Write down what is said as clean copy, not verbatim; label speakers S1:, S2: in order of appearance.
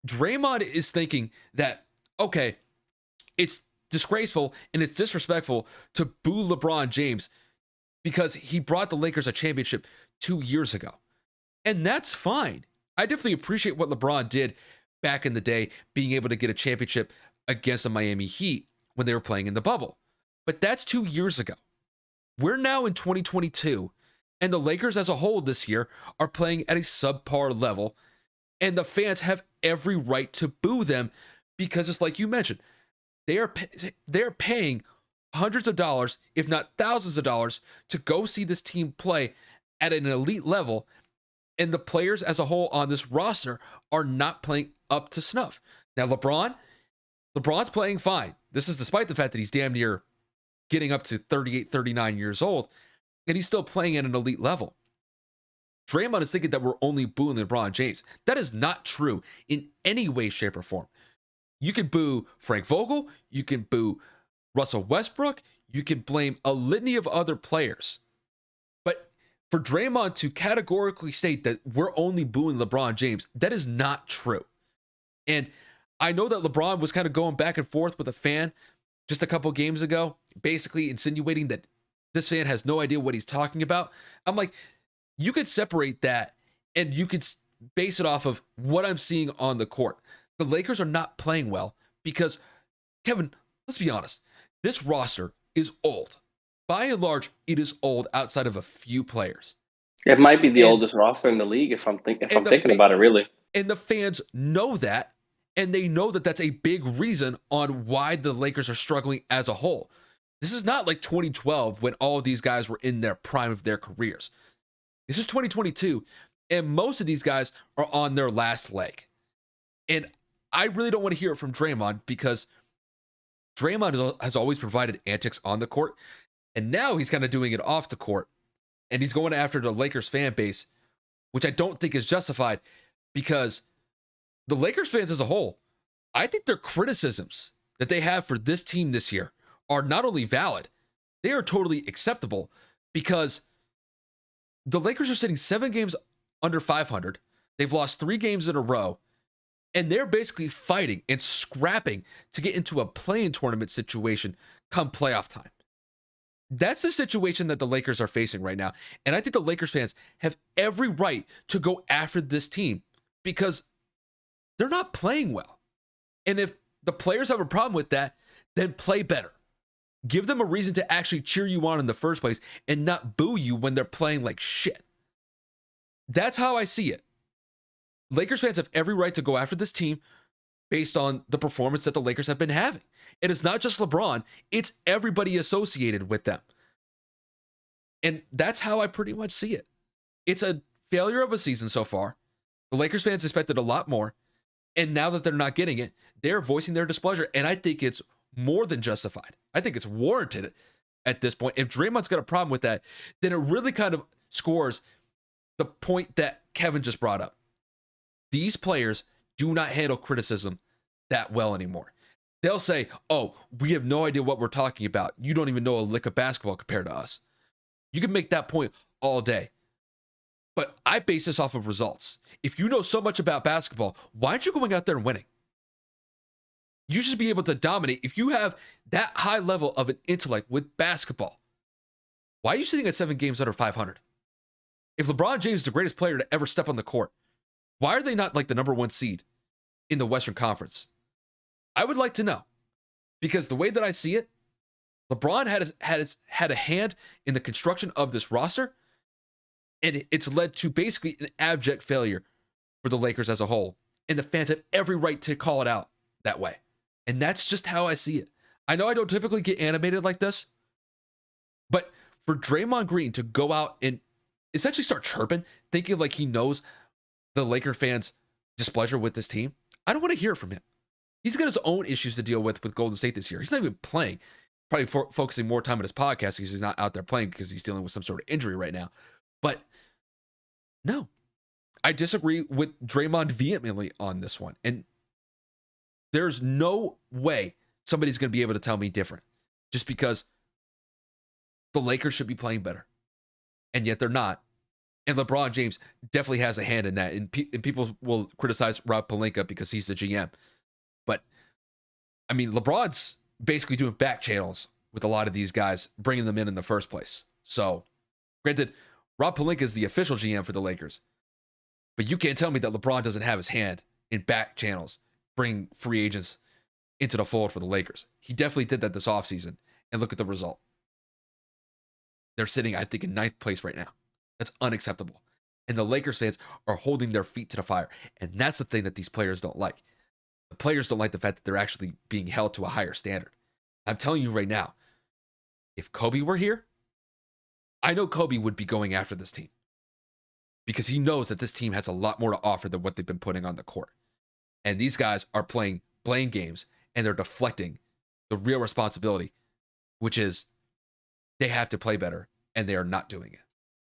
S1: Draymond is thinking that, okay, it's disgraceful and it's disrespectful to boo LeBron James because he brought the Lakers a championship 2 years ago. And that's fine. I definitely appreciate what LeBron did back in the day, being able to get a championship against the Miami Heat when they were playing in the bubble. But that's 2 years ago. We're now in 2022, and the Lakers as a whole this year are playing at a subpar level, and the fans have every right to boo them because it's like you mentioned, they're paying hundreds of dollars, if not thousands of dollars, to go see this team play at an elite level, and the players as a whole on this roster are not playing up to snuff. Now, LeBron's playing fine. This is despite the fact that he's damn near getting up to 38, 39 years old, and he's still playing at an elite level. Draymond is thinking that we're only booing LeBron James. That is not true in any way, shape, or form. You can boo Frank Vogel. You can boo Russell Westbrook. You can blame a litany of other players. But for Draymond to categorically state that we're only booing LeBron James, that is not true. And I know that LeBron was kind of going back and forth with a fan just a couple games ago, basically insinuating that this fan has no idea what he's talking about. I'm like, you could separate that and you could base it off of what I'm seeing on the court. The Lakers are not playing well because, Kevin, let's be honest, this roster is old. By and large, it is old outside of a few players.
S2: It might be the oldest roster in the league if I'm thinking about it really.
S1: And the fans know that, and they know that that's a big reason on why the Lakers are struggling as a whole. This is not like 2012 when all of these guys were in their prime of their careers. This is 2022, and most of these guys are on their last leg. And I really don't want to hear it from Draymond because Draymond has always provided antics on the court, and now he's kind of doing it off the court, and he's going after the Lakers fan base, which I don't think is justified because the Lakers fans as a whole, I think their criticisms that they have for this team this year are not only valid, they are totally acceptable because the Lakers are sitting 7 games under 500. They've lost 3 games in a row, and they're basically fighting and scrapping to get into a play-in tournament situation come playoff time. That's the situation that the Lakers are facing right now, and I think the Lakers fans have every right to go after this team because they're not playing well. And if the players have a problem with that, then play better. Give them a reason to actually cheer you on in the first place and not boo you when they're playing like shit. That's how I see it. Lakers fans have every right to go after this team based on the performance that the Lakers have been having. And it's not just LeBron, it's everybody associated with them. And that's how I pretty much see it. It's a failure of a season so far. The Lakers fans expected a lot more. And now that they're not getting it, they're voicing their displeasure. And I think it's more than justified. I think it's warranted at this point. If Draymond's got a problem with that, then it really kind of scores the point that Kevin just brought up. These players do not handle criticism that well anymore. They'll say, oh, we have no idea what we're talking about. You don't even know a lick of basketball compared to us. You can make that point all day. But I base this off of results. If you know so much about basketball, why aren't you going out there and winning? You should be able to dominate. If you have that high level of an intellect with basketball, why are you sitting at 7 games under 500? If LeBron James is the greatest player to ever step on the court, why are they not like the number 1 seed in the Western Conference? I would like to know. Because the way that I see it, LeBron had a hand in the construction of this roster, and it's led to basically an abject failure for the Lakers as a whole. And the fans have every right to call it out that way. And that's just how I see it. I know I don't typically get animated like this, but for Draymond Green to go out and essentially start chirping, thinking like he knows the Laker fans' displeasure with this team, I don't want to hear it from him. He's got his own issues to deal with Golden State this year. He's not even playing. Probably focusing more time on his podcast because he's not out there playing because he's dealing with some sort of injury right now. But no, I disagree with Draymond vehemently on this one. And there's no way somebody's going to be able to tell me different just because the Lakers should be playing better. And yet they're not. And LeBron James definitely has a hand in that. And people will criticize Rob Pelinka because he's the GM. But, I mean, LeBron's basically doing back channels with a lot of these guys, bringing them in the first place. So, granted, Rob Pelinka is the official GM for the Lakers. But you can't tell me that LeBron doesn't have his hand in back channels, bringing free agents into the fold for the Lakers. He definitely did that this offseason. And look at the result. They're sitting, I think, in 9th place right now. That's unacceptable. And the Lakers fans are holding their feet to the fire. And that's the thing that these players don't like. The players don't like the fact that they're actually being held to a higher standard. I'm telling you right now, if Kobe were here, I know Kobe would be going after this team. Because he knows that this team has a lot more to offer than what they've been putting on the court. And these guys are playing blame games, and they're deflecting the real responsibility, which is they have to play better, and they are not doing it.